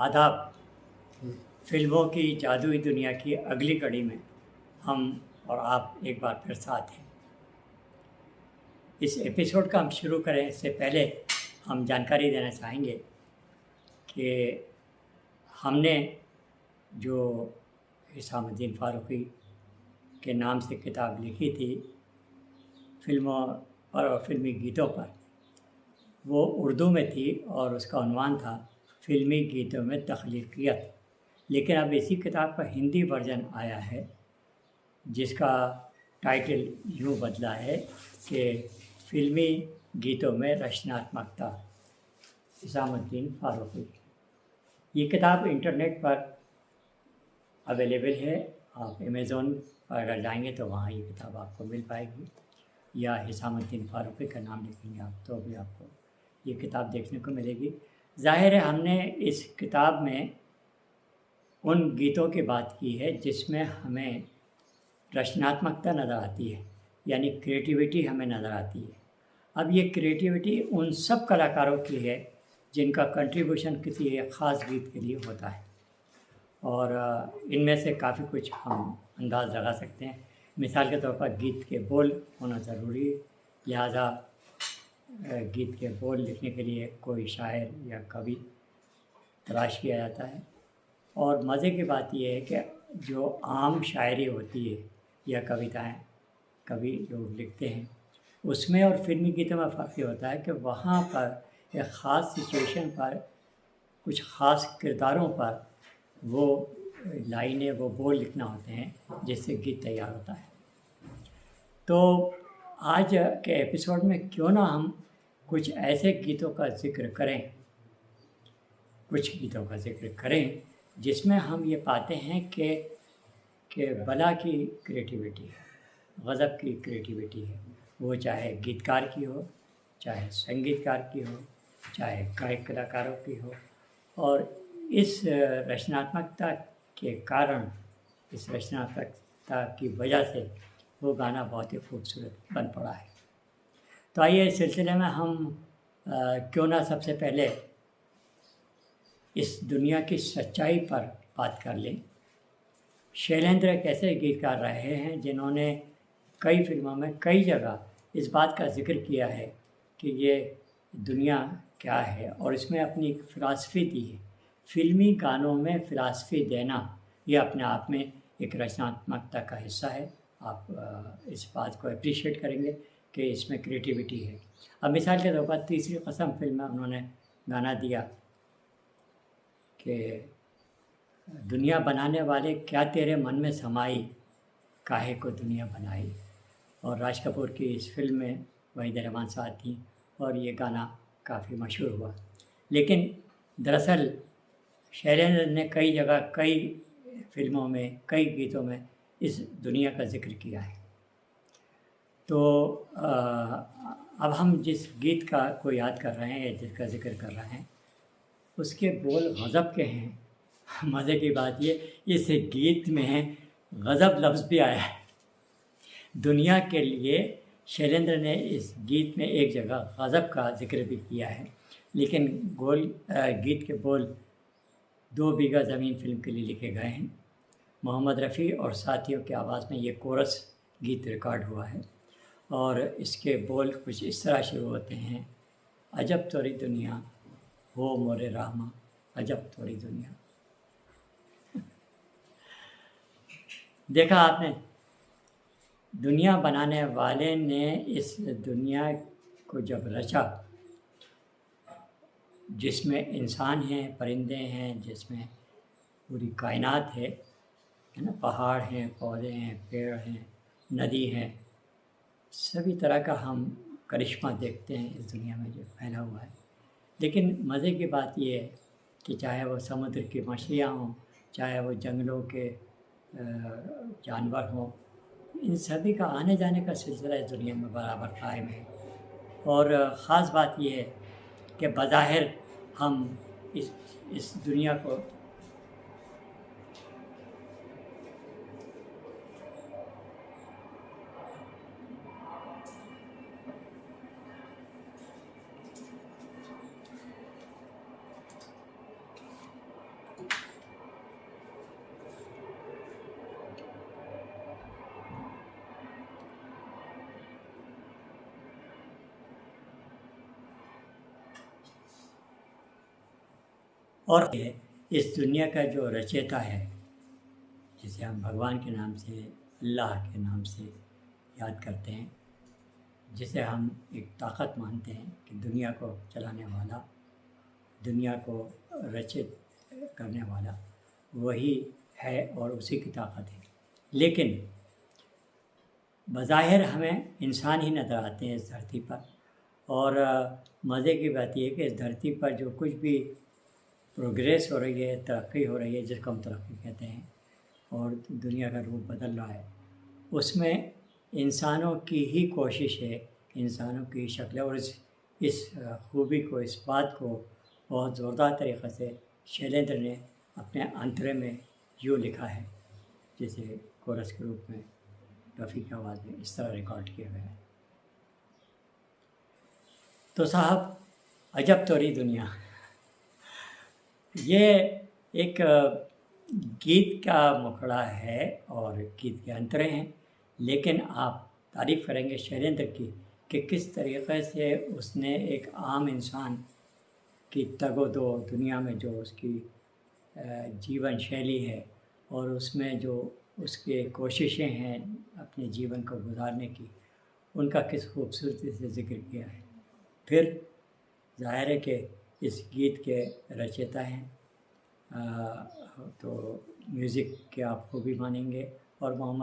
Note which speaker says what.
Speaker 1: आदाब। फिल्मों की जादुई दुनिया की अगली कड़ी में हम और आप एक बार फिर साथ हैं। इस एपिसोड का हम शुरू करें इससे पहले हम जानकारी देना चाहेंगे कि हमने जो हिसामुद्दीन फारूकी के नाम से किताब लिखी थी फिल्मों पर और फिल्मी गीतों पर, वो उर्दू में थी और उसका उन्वान था फिल्मी गीतों में तख्लीकियत। लेकिन अब इसी किताब का हिंदी वर्जन आया है जिसका टाइटल यूँ बदला है कि फिल्मी गीतों में रचनात्मकता, हिसामुद्दीन फारूकी। ये किताब इंटरनेट पर अवेलेबल है। आप अमेज़ॉन पर अगर जाएंगे तो वहाँ ये किताब आपको मिल पाएगी, या हिसामुद्दीन फारूकी का नाम लिखेंगे आप तो भी आपको ये किताब देखने को मिलेगी। ज़ाहिर है हमने इस किताब में उन गीतों की बात की है जिसमें हमें रचनात्मकता नज़र आती है, यानी क्रिएटिविटी हमें नज़र आती है। अब ये क्रिएटिविटी उन सब कलाकारों की है जिनका कंट्रीब्यूशन किसी एक ख़ास गीत के लिए होता है, और इनमें से काफ़ी कुछ हम अंदाज़ लगा सकते हैं। मिसाल के तौर पर गीत के बोल होना ज़रूरी है, लिहाजा गीत के बोल लिखने के लिए कोई शायर या कवि तलाश किया जाता है। और मज़े की बात यह है कि जो आम शायरी होती है या कविताएं कवि लोग लिखते हैं उसमें और फिल्मी गीतों में फ़र्क ये होता है कि वहाँ पर एक ख़ास सिचुएशन पर कुछ ख़ास किरदारों पर वो लाइनें वो बोल लिखना होते हैं जिससे गीत तैयार होता है। तो आज के एपिसोड में क्यों ना हम कुछ ऐसे गीतों का जिक्र करें जिसमें हम ये पाते हैं कि बला की क्रिएटिविटी है, गज़ब की क्रिएटिविटी है। वो चाहे गीतकार की हो, चाहे संगीतकार की हो, चाहे गायक कलाकारों की हो। और इस रचनात्मकता के कारण, इस रचनात्मकता की वजह से वो गाना बहुत ही खूबसूरत बन पड़ा है। तो आइए इस सिलसिले में हम क्यों ना सबसे पहले इस दुनिया की सच्चाई पर बात कर लें। शैलेंद्र एक ऐसे गीतकार रहे हैं जिन्होंने कई फिल्मों में कई जगह इस बात का जिक्र किया है कि ये दुनिया क्या है, और इसमें अपनी एक फ़िलासफ़ी दी है। फिल्मी गानों में फ़िलासफ़ी देना ये अपने आप में एक रचनात्मकता का हिस्सा है। आप इस बात को अप्रिशिएट करेंगे कि इसमें क्रिएटिविटी है। अब मिसाल के तौर पर तीसरी कसम फिल्म में उन्होंने गाना दिया कि दुनिया बनाने वाले क्या तेरे मन में समाई, काहे को दुनिया बनाई। और राज कपूर की इस फिल्म में वहीदा रहमान साहब थी और ये गाना काफ़ी मशहूर हुआ। लेकिन दरअसल शैलेंद्र ने कई जगह कई फिल्मों में कई गीतों में इस दुनिया का जिक्र किया है। तो अब हम जिस गीत को याद कर रहे हैं या जिसका जिक्र कर रहे हैं उसके बोल गज़ब के हैं। मज़े की बात ये, इस गीत में गज़ब लफ्ज़ भी आया है। दुनिया के लिए शैलेंद्र ने इस गीत में एक जगह गज़ब का जिक्र भी किया है, लेकिन गीत के बोल 2 बीघा ज़मीन फिल्म के लिए लिखे गए हैं। मोहम्मद रफ़ी और साथियों की आवाज़ में ये कोरस गीत रिकॉर्ड हुआ है, और इसके बोल कुछ इस तरह शुरू होते हैं। अजब तोरी दुनिया हो मोरे रहमा, अजब तोरी दुनिया। देखा आपने, दुनिया बनाने वाले ने इस दुनिया को जब रचा, जिसमें इंसान हैं, परिंदे हैं, जिसमें पूरी कायनात है ना, पहाड़ हैं, पौधे हैं, पेड़ हैं, नदी हैं, सभी तरह का हम करिश्मा देखते हैं इस दुनिया में जो फैला हुआ है। लेकिन मज़े की बात ये है कि चाहे वो समुद्र की मछलियाँ हों, चाहे वो जंगलों के जानवर हों, इन सभी का आने जाने का सिलसिला इस दुनिया में बराबर कायम है। और ख़ास बात यह है कि बज़ाहिर हम इस दुनिया को और ये इस दुनिया का जो रचयिता है, जिसे हम भगवान के नाम से, अल्लाह के नाम से याद करते हैं, जिसे हम एक ताकत मानते हैं कि दुनिया को चलाने वाला, दुनिया को रचित करने वाला वही है और उसी की ताकत है। लेकिन बज़ाहिर हमें इंसान ही नज़र आते हैं इस धरती पर। और मज़े की बात यह है कि इस धरती पर जो कुछ भी प्रोग्रेस हो रही है, तरक्की हो रही है, जिसको हम तरक्की कहते हैं, और दुनिया का रूप बदल रहा है, उसमें इंसानों की ही कोशिश है, इंसानों की शक्ल। और इस खूबी को, इस बात को बहुत ज़ोरदार तरीक़े से शैलेंद्र ने अपने अंतरे में यूँ लिखा है, जिसे कोरस के रूप में रफ़ी की आवाज़ में इस तरह रिकॉर्ड किया गया है। तो साहब, अजब तोरी दुनिया, ये एक गीत का मुखड़ा है और गीत के अंतरे हैं, लेकिन आप तारीफ़ करेंगे शैलेंद्र की कि किस तरीक़े से उसने एक आम इंसान की तगो-दो दुनिया में जो उसकी जीवन शैली है और उसमें जो उसके कोशिशें हैं अपने जीवन को गुजारने की, उनका किस खूबसूरती से ज़िक्र किया है। फिर ज़ाहिर है कि इस गीत के रचयिता हैं, तो म्यूज़िक के आप खूबी मानेंगे और मोहम्मद